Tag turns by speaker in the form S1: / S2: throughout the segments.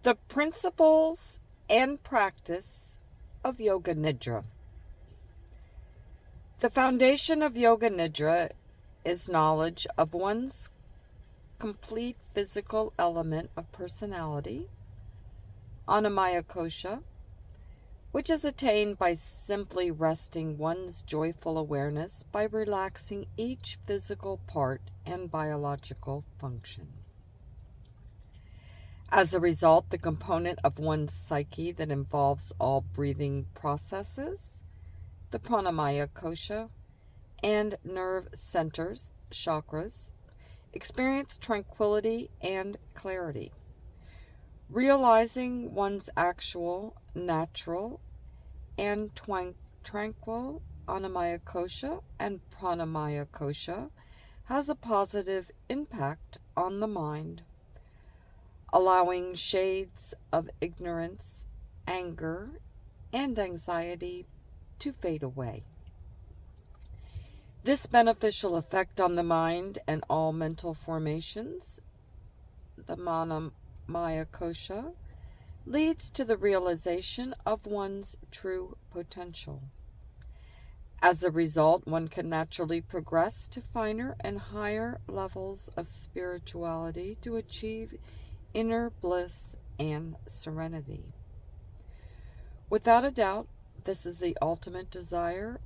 S1: The principles and practice of Yoga Nidra. The foundation of Yoga Nidra is knowledge of one's complete physical element of personality, Annamaya Kosha, which is attained by simply resting one's joyful awareness by relaxing each physical part and biological function. As a result, the component of one's psyche that involves all breathing processes, the pranamaya kosha, and nerve centers, chakras, experience tranquility and clarity. Realizing one's actual, natural, and tranquil annamaya kosha and pranamaya kosha has a positive impact on the mind, allowing shades of ignorance, anger, and anxiety to fade away. This beneficial effect on the mind and all mental formations, the Maya Kosha, leads to the realization of one's true potential. As a result, one can naturally progress to finer and higher levels of spirituality to achieve inner bliss and serenity. Without a doubt, this is the ultimate desire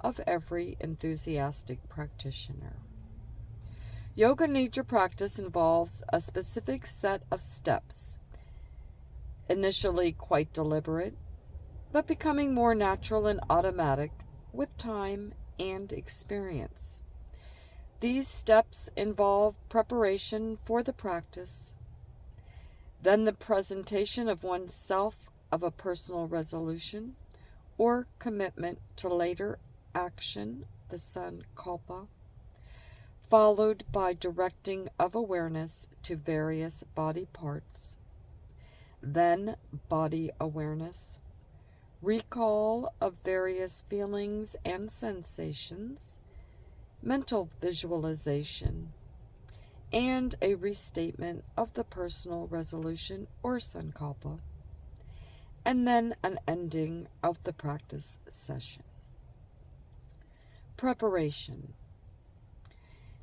S1: of every enthusiastic practitioner. Yoga Nidra practice involves a specific set of steps, initially quite deliberate, but becoming more natural and automatic with time and experience. These steps involve preparation for the practice, then the presentation of oneself of a personal resolution or commitment to later action, the sankalpa, followed by directing of awareness to various body parts, then body awareness, recall of various feelings and sensations, mental visualization, and a restatement of the personal resolution or sankalpa, and then an ending of the practice session. Preparation.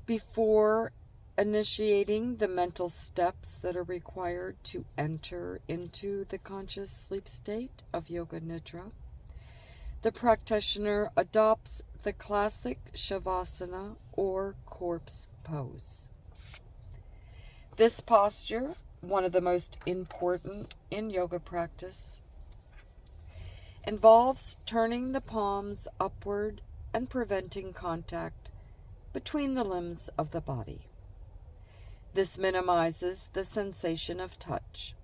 S1: Before initiating the mental steps that are required to enter into the conscious sleep state of Yoga Nidra, the practitioner adopts the classic Shavasana or corpse pose. This posture, one of the most important in yoga practice, involves turning the palms upward and preventing contact between the limbs of the body. This minimizes the sensation of touch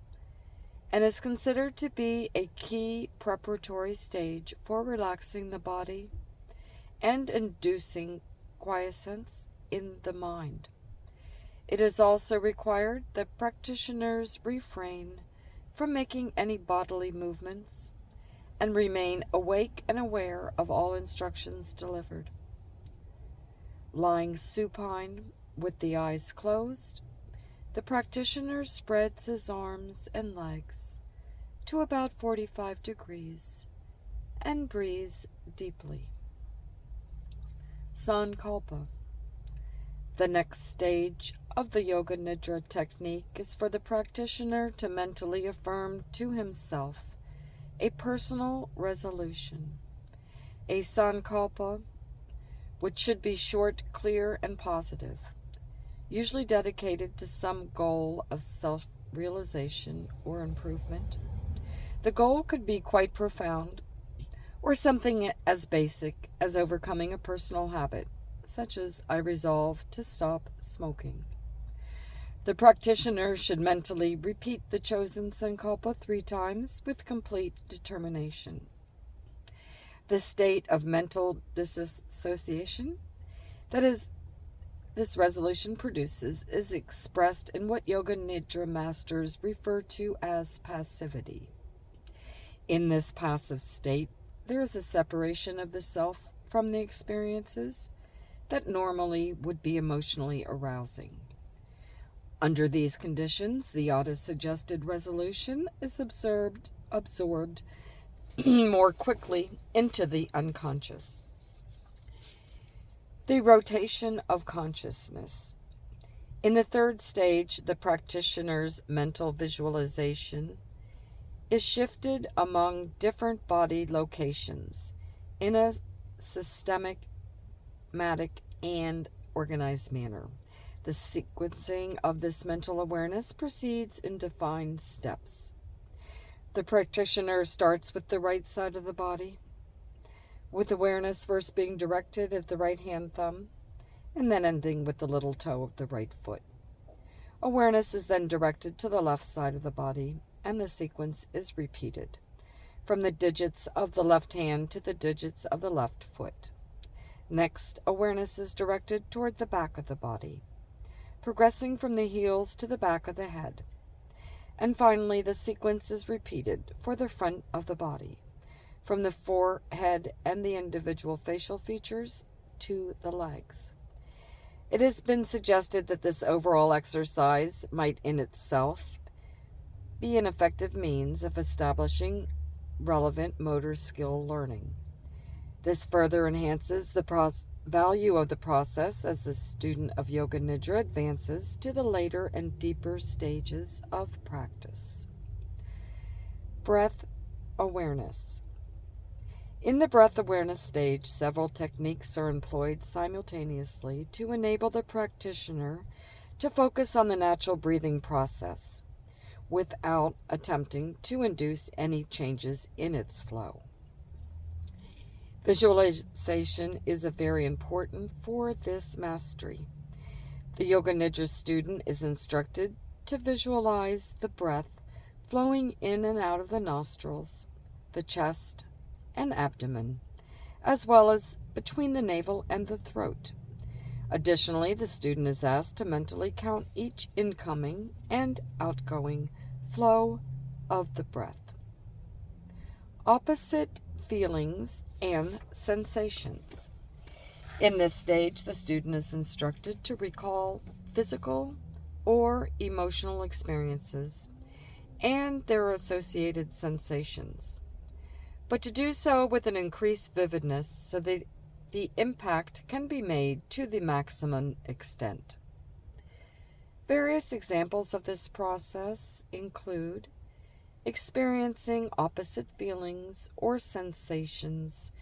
S1: and is considered to be a key preparatory stage for relaxing the body and inducing quiescence in the mind. It is also required that practitioners refrain from making any bodily movements and remain awake and aware of all instructions delivered. Lying supine with the eyes closed, the practitioner spreads his arms and legs to about 45 degrees and breathes deeply. Sankalpa. The next stage of the Yoga Nidra technique is for the practitioner to mentally affirm to himself a personal resolution, a sankalpa, which should be short, clear, and positive, usually dedicated to some goal of self-realization or improvement. The goal could be quite profound, or something as basic as overcoming a personal habit, such as I resolve to stop smoking. The practitioner should mentally repeat the chosen sankalpa 3 times with complete determination. The state of mental disassociation that is this resolution produces is expressed in what Yoga Nidra masters refer to as passivity. In this passive state, there is a separation of the self from the experiences that normally would be emotionally arousing. Under these conditions, the auto-suggested resolution is absorbed more quickly into the unconscious. The rotation of consciousness. In the third stage, the practitioner's mental visualization is shifted among different body locations in a systematic and organized manner. The sequencing of this mental awareness proceeds in defined steps. The practitioner starts with the right side of the body, with awareness first being directed at the right hand thumb, and then ending with the little toe of the right foot. Awareness is then directed to the left side of the body, and the sequence is repeated, from the digits of the left hand to the digits of the left foot. Next, awareness is directed toward the back of the body, progressing from the heels to the back of the head. And finally, the sequence is repeated for the front of the body, from the forehead and the individual facial features to the legs. It has been suggested that this overall exercise might in itself be an effective means of establishing relevant motor skill learning. This further enhances the value of the process as the student of Yoga Nidra advances to the later and deeper stages of practice. Breath awareness. In the breath awareness stage, several techniques are employed simultaneously to enable the practitioner to focus on the natural breathing process without attempting to induce any changes in its flow. Visualization is very important for this mastery. The Yoga Nidra student is instructed to visualize the breath flowing in and out of the nostrils, the chest, and abdomen, as well as between the navel and the throat. Additionally, the student is asked to mentally count each incoming and outgoing flow of the breath. Opposite feelings and sensations. In this stage, the student is instructed to recall physical or emotional experiences and their associated sensations, but to do so with an increased vividness so that the impact can be made to the maximum extent. Various examples of this process include experiencing opposite feelings or sensations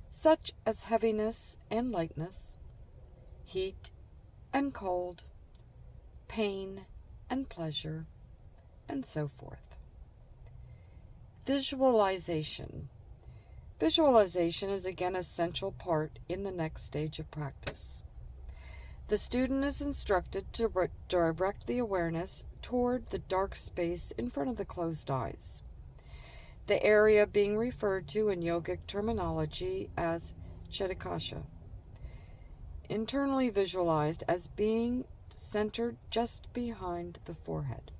S1: such as heaviness and lightness, heat and cold, pain and pleasure, and so forth. Visualization. Visualization is again an essential part in the next stage of practice. The student is instructed to direct the awareness toward the dark space in front of the closed eyes, the area being referred to in yogic terminology as Chitakasha, internally visualized as being centered just behind the forehead.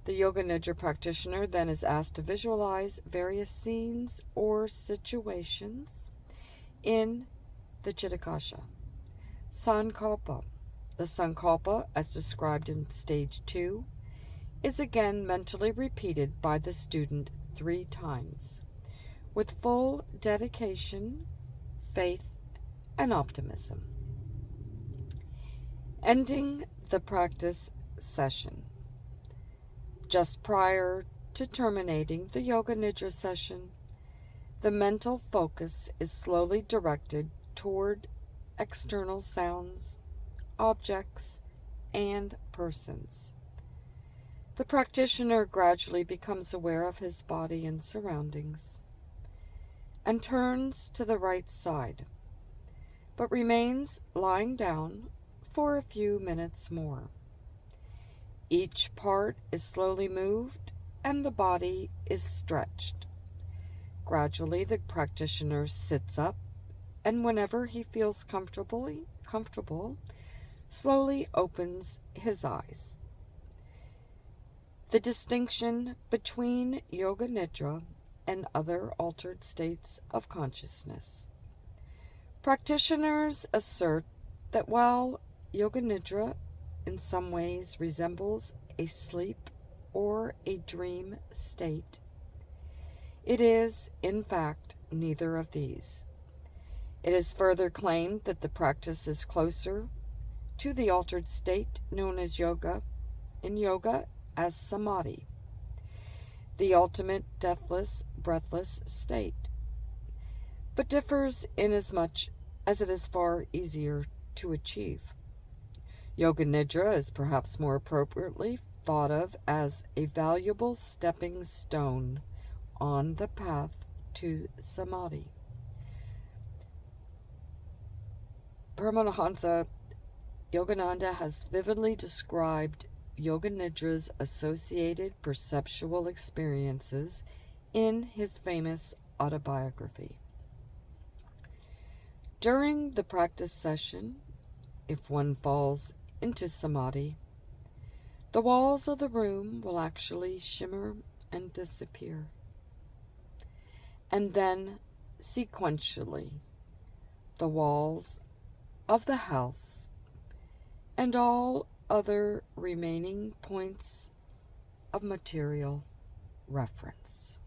S1: The Yoga Nidra practitioner then is asked to visualize various scenes or situations in the Chitakasha. Sankalpa. The Sankalpa, as described in stage 2, is again mentally repeated by the student 3 times, with full dedication, faith, and optimism. Ending the practice session. Just prior to terminating the Yoga Nidra session, the mental focus is slowly directed toward external sounds, objects, and persons. The practitioner gradually becomes aware of his body and surroundings and turns to the right side, but remains lying down for a few minutes more. Each part is slowly moved and the body is stretched. Gradually, the practitioner sits up, and whenever he feels comfortable, slowly opens his eyes. The distinction between Yoga Nidra and other altered states of consciousness. Practitioners assert that while Yoga Nidra in some ways resembles a sleep or a dream state, it is, in fact, neither of these. It is further claimed that the practice is closer to the altered state known as yoga, in yoga as samadhi, the ultimate deathless, breathless state, but differs inasmuch as it is far easier to achieve. Yoga Nidra is perhaps more appropriately thought of as a valuable stepping stone on the path to samadhi. Paramahansa Yogananda has vividly described Yoga Nidra's associated perceptual experiences in his famous autobiography. During the practice session, if one falls into samadhi, the walls of the room will actually shimmer and disappear. And then, sequentially, the walls of the house and all other remaining points of material reference.